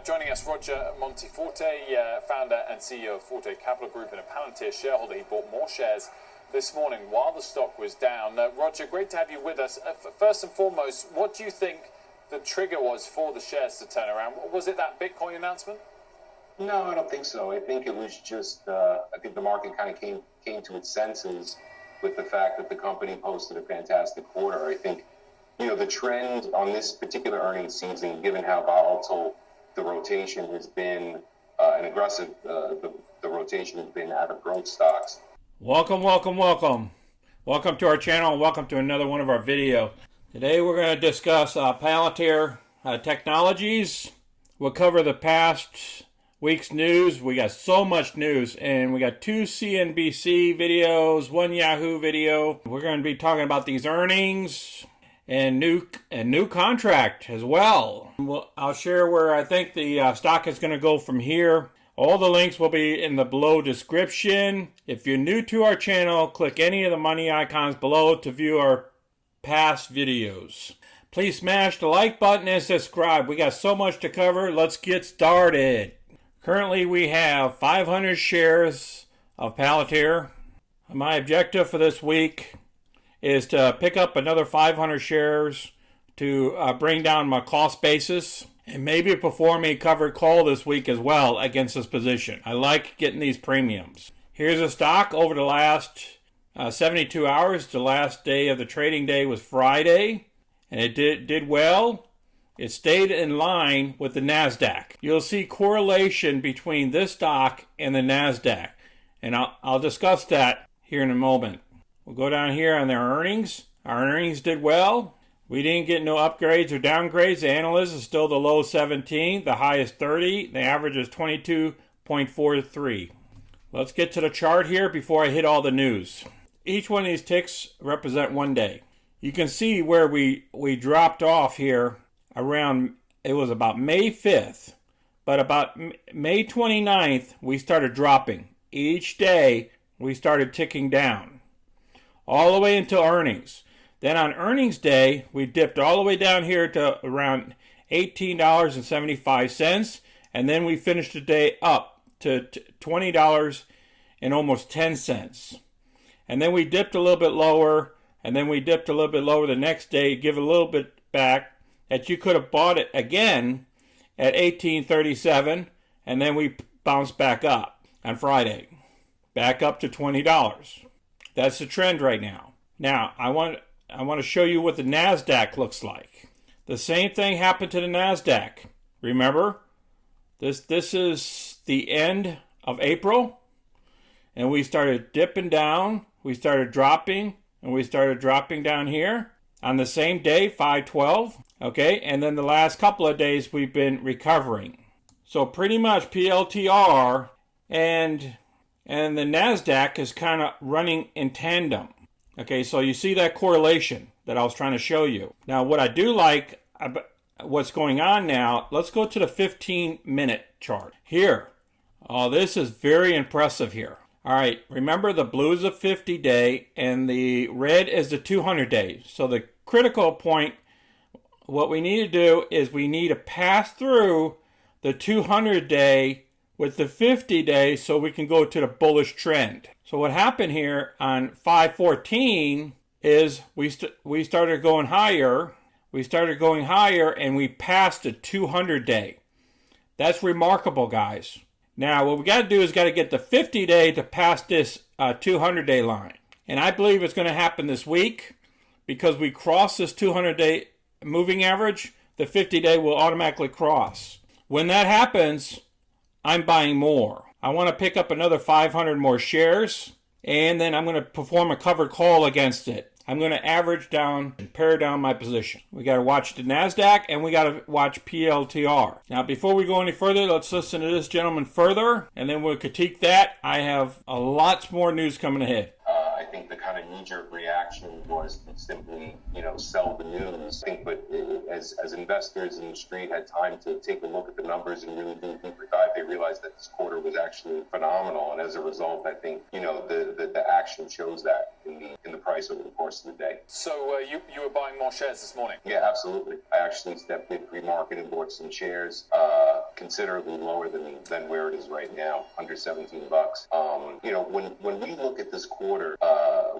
Joining us, Roger Monteforte, founder and CEO of Forte Capital Group and a Palantir shareholder. He bought more shares this morning while the stock was down. Roger, great to have you with us. First and foremost, what do you think the trigger was for the shares to turn around? Was it that Bitcoin announcement? No, I don't think so. I think it was just, I think the market kind of came to its senses with the fact that the company posted a fantastic quarter. I think, the trend on this particular earnings season, given how volatile the rotation has been and aggressive the rotation has been out of growth stocks. Welcome to our channel and welcome to another one of our videos. Today we're going to discuss Palantir Technologies. We'll cover the past week's news. We got so much news, and we got 2 CNBC videos, 1 Yahoo video. We're going to be talking about these earnings and new contract as well. I'll share where I think the stock is going to go from here. All the links will be in the below description. If you're new to our channel, click any of the money icons below to view our past videos. Please smash the like button and subscribe. We got so much to cover. Let's get started. Currently we have 500 shares of Palantir. My objective for this week is to pick up another 500 shares to bring down my cost basis and maybe perform a covered call this week as well against this position. I like getting these premiums. Here's a stock over the last 72 hours. The last day of the trading day was Friday, and it did well. It stayed in line with the NASDAQ. You'll see correlation between this stock and the NASDAQ, and I'll discuss that here in a moment. We'll go down here on their earnings. Our earnings did well. We didn't get no upgrades or downgrades. The analyst is still the low 17, the high is 30, the average is 22.43. Let's get to the chart here before I hit all the news. Each one of these ticks represent 1 day. You can see where we dropped off here around, it was about May 5th, but about May 29th, we started dropping. Each day, we started ticking down, all the way until earnings. Then on earnings day, we dipped all the way down here to around $18.75, and then we finished the day up to $20 and almost 10 cents. And then we dipped a little bit lower, and then we dipped a little bit lower the next day, give a little bit back, that you could have bought it again at $18.37, and then we bounced back up on Friday, back up to $20. That's the trend right now. Now, I want to show you what the NASDAQ looks like. The same thing happened to the NASDAQ. Remember, this is the end of April, and we started dipping down, we started dropping, and we started dropping down here on the same day, 5/12. Okay, and then the last couple of days we've been recovering. So pretty much PLTR and the NASDAQ is kind of running in tandem. Okay, so you see that correlation that I was trying to show you. Now, what I do like, what's going on now, let's go to the 15-minute chart. Here, oh, this is very impressive here. All right, remember the blue is the 50-day and the red is the 200-day. So the critical point, what we need to do is we need to pass through the 200-day with the 50-day so we can go to the bullish trend. So what happened here on 5/14 is we started going higher. We started going higher and we passed the 200-day. That's remarkable, guys. Now what we got to do is got to get the 50-day to pass this 200-day line. And I believe it's going to happen this week because we cross this 200-day moving average. The 50-day will automatically cross. When that happens, I'm buying more. I want to pick up another 500 more shares, and then I'm going to perform a covered call against it. I'm going to average down and pare down my position. We got to watch the NASDAQ, and we got to watch PLTR. Now, before we go any further, let's listen to this gentleman further, and then we'll critique that. I have a lot more news coming ahead. I think the kind of knee-jerk reaction was to simply, sell the news. I think, but as investors in the street had time to take a look at the numbers and really do a deeper dive, they realized that this quarter was actually phenomenal. And as a result, I think, the action shows that in the price over the course of the day. So you were buying more shares this morning? Yeah, absolutely. I actually stepped in pre-market and bought some shares. considerably lower than where it is right now, under $17. When we look at this quarter,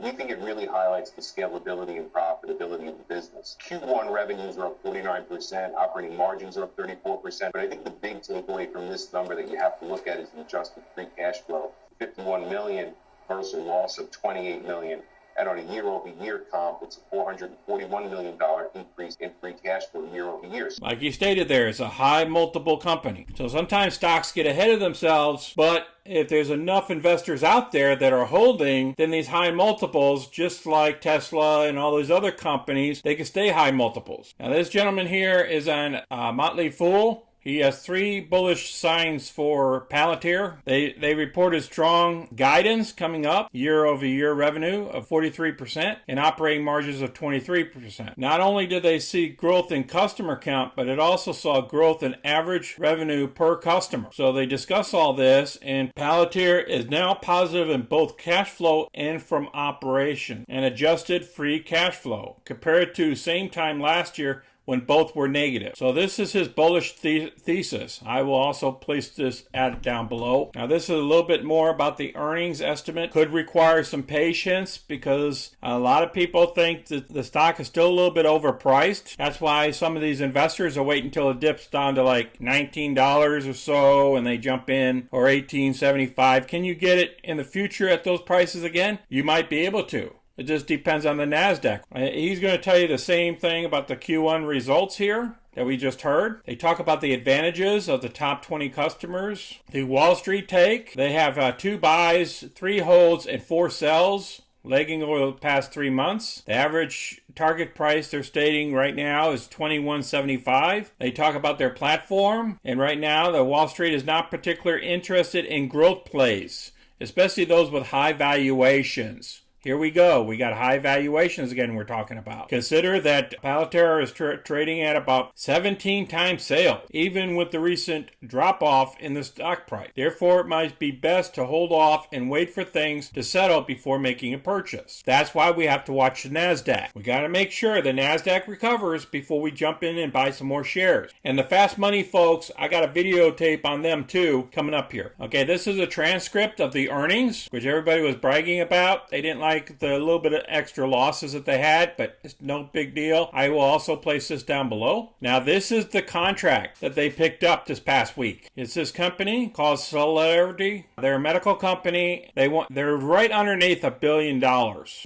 we think it really highlights the scalability and profitability of the business. Q1 revenues are up 49%, operating margins are up 34%, but I think the big takeaway from this number that you have to look at is the adjusted free cash flow, $51 million versus a loss of $28 million. And on a year-over-year comp, it's a $441 million increase in free cash flow year-over-year. Like you stated there, it's a high multiple company. So sometimes stocks get ahead of themselves, but if there's enough investors out there that are holding, then these high multiples, just like Tesla and all those other companies, they can stay high multiples. Now this gentleman here is on Motley Fool. He has 3 bullish signs for Palantir. They reported strong guidance coming up, year-over-year revenue of 43% and operating margins of 23%. Not only did they see growth in customer count, but it also saw growth in average revenue per customer. So they discuss all this, and Palantir is now positive in both cash flow and from operation and adjusted free cash flow compared to same time last year when both were negative. So this is his bullish thesis. I will also place this ad down below. Now this is a little bit more about the earnings estimate. Could require some patience because a lot of people think that the stock is still a little bit overpriced. That's why some of these investors are waiting until it dips down to like $19 or so and they jump in, or $18.75. Can you get it in the future at those prices again? You might be able to. It just depends on the NASDAQ. He's going to tell you the same thing about the Q1 results here that we just heard. They talk about the advantages of the top 20 customers. The Wall Street take, they have 2 buys, 3 holds, and 4 sells, lagging over the past 3 months. The average target price they're stating right now is $21.75. They talk about their platform, and right now the Wall Street is not particularly interested in growth plays, especially those with high valuations. Here we go. We got high valuations again we're talking about. Consider that Palantir is trading at about 17 times sales, even with the recent drop-off in the stock price. Therefore, it might be best to hold off and wait for things to settle before making a purchase. That's why we have to watch the NASDAQ. We got to make sure the NASDAQ recovers before we jump in and buy some more shares. And the fast money folks, I got a videotape on them too coming up here. Okay, this is a transcript of the earnings, which everybody was bragging about. They didn't like the little bit of extra losses that they had, but it's no big deal. I will also place this down below. Now, this is the contract that they picked up this past week. It's this company called Celerity. They're a medical company. They're right underneath $1 billion.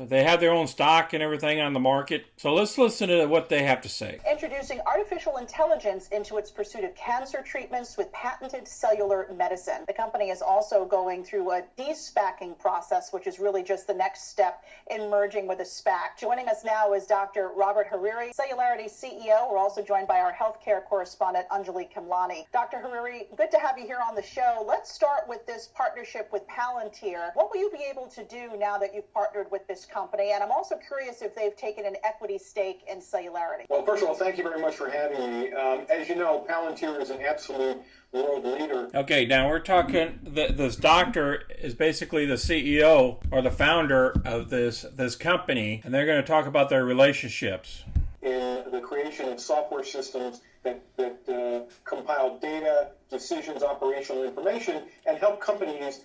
They have their own stock and everything on the market. So let's listen to what they have to say. Introducing artificial intelligence into its pursuit of cancer treatments with patented cellular medicine. The company is also going through a de-SPACing process, which is really just the next step in merging with a SPAC. Joining us now is Dr. Robert Hariri, Celularity CEO. We're also joined by our healthcare correspondent, Anjali Kamlani. Dr. Hariri, good to have you here on the show. Let's start with this partnership with Palantir. What will you be able to do now that you've partnered with this company? And I'm also curious if they've taken an equity stake in Celularity. Well, first of all, thank you very much for having me. As you know, Palantir is an absolute world leader. Okay, now we're talking, this doctor is basically the CEO or the founder of this company, and they're going to talk about their relationships. In the creation of software systems that compile data, decisions, operational information, and help companies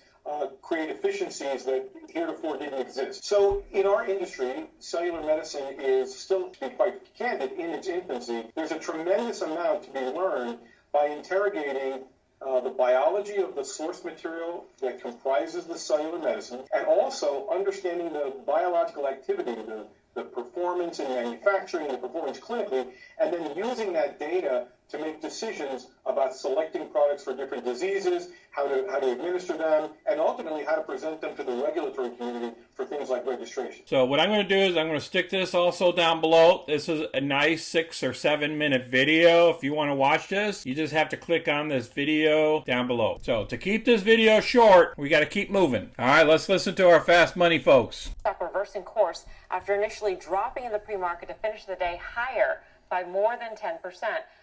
create efficiencies that heretofore didn't exist. So in our industry, cellular medicine is still, to be quite candid, in its infancy. There's a tremendous amount to be learned by interrogating the biology of the source material that comprises the cellular medicine, and also understanding the biological activity, the performance in manufacturing, the performance clinically, and then using that data to make decisions about selecting products for different diseases, how to administer them, and ultimately how to present them to the regulatory community for things like registration. So what I'm going to do is I'm going to stick this also down below. This is a nice 6 or 7 minute video. If you want to watch this, you just have to click on this video down below. So to keep this video short, we got to keep moving. All right, let's listen to our fast money folks. Stock reversing course after initially dropping in the pre-market to finish the day higher by more than 10%.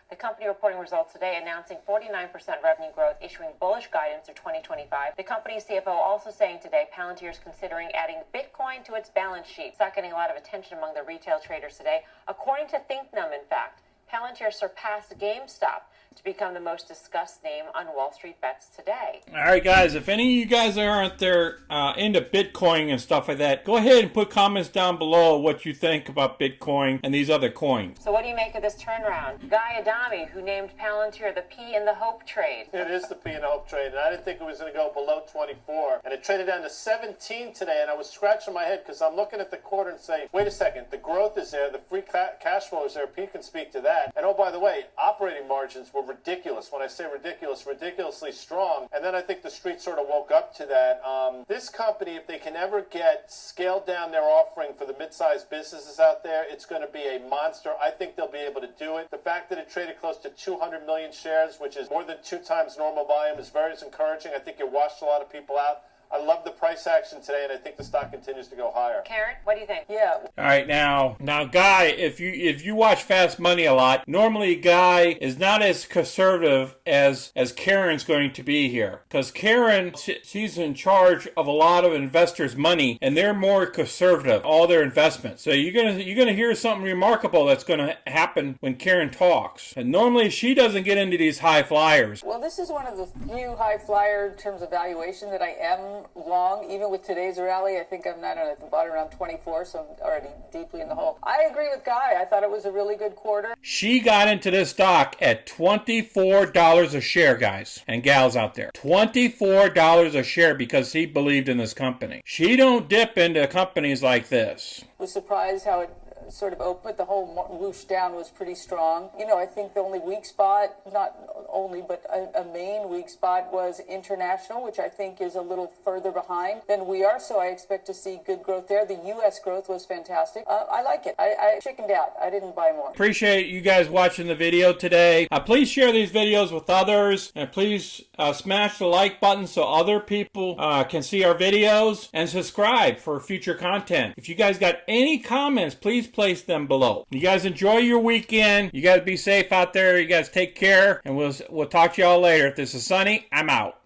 The company reporting results today, announcing 49% revenue growth, issuing bullish guidance for 2025. The company's CFO also saying today Palantir is considering adding Bitcoin to its balance sheet. It's not getting a lot of attention among the retail traders today. According to ThinkNum, in fact, Palantir surpassed GameStop, to become the most discussed name on Wall Street Bets today. All right, guys, if any of you guys aren't there into Bitcoin and stuff like that, go ahead and put comments down below what you think about Bitcoin and these other coins. So what do you make of this turnaround? Guy Adami, who named Palantir the P in the Hope trade. It is the P in the Hope trade, and I didn't think it was going to go below 24. And it traded down to 17 today, and I was scratching my head because I'm looking at the quarter and saying, wait a second, the growth is there, the free cash flow is there, Pete can speak to that. And oh, by the way, operating margins were ridiculous. When I say ridiculous, ridiculously strong. And then I think the street sort of woke up to that. This company, if they can ever get scaled down their offering for the mid-sized businesses out there, it's going to be a monster. I think they'll be able to do it. The fact that it traded close to 200 million shares, which is more than 2 times normal volume, is very encouraging. I think it washed a lot of people out. I love the price action today, and I think the stock continues to go higher. Karen, what do you think? Yeah. All right, now, Guy, if you watch Fast Money a lot, normally Guy is not as conservative as Karen's going to be here, because Karen, she's in charge of a lot of investors' money, and they're more conservative, all their investments. So you're gonna hear something remarkable that's gonna happen when Karen talks, and normally she doesn't get into these high flyers. Well, this is one of the few high flyer in terms of valuation that I am long. Even with today's rally, I think I'm not at the bottom around 24, so I'm already deeply in the hole. I agree with Guy. I thought it was a really good quarter. She got into this stock at $24 a share, guys and gals out there. $24 a share because he believed in this company. She don't dip into companies like this. Was surprised how it sort of open, but the whole whoosh down was pretty strong. You know, I think the only weak spot, not only, but a main weak spot was international, which I think is a little further behind than we are, so I expect to see good growth there. The U.S. growth was fantastic. I like it. I chickened out. I didn't buy more. Appreciate you guys watching the video today. Please share these videos with others, and please smash the like button so other people can see our videos, and subscribe for future content. If you guys got any comments, please place them below. You guys enjoy your weekend. You guys be safe out there. You guys take care, and we'll talk to y'all later. If this is Sunny, I'm out.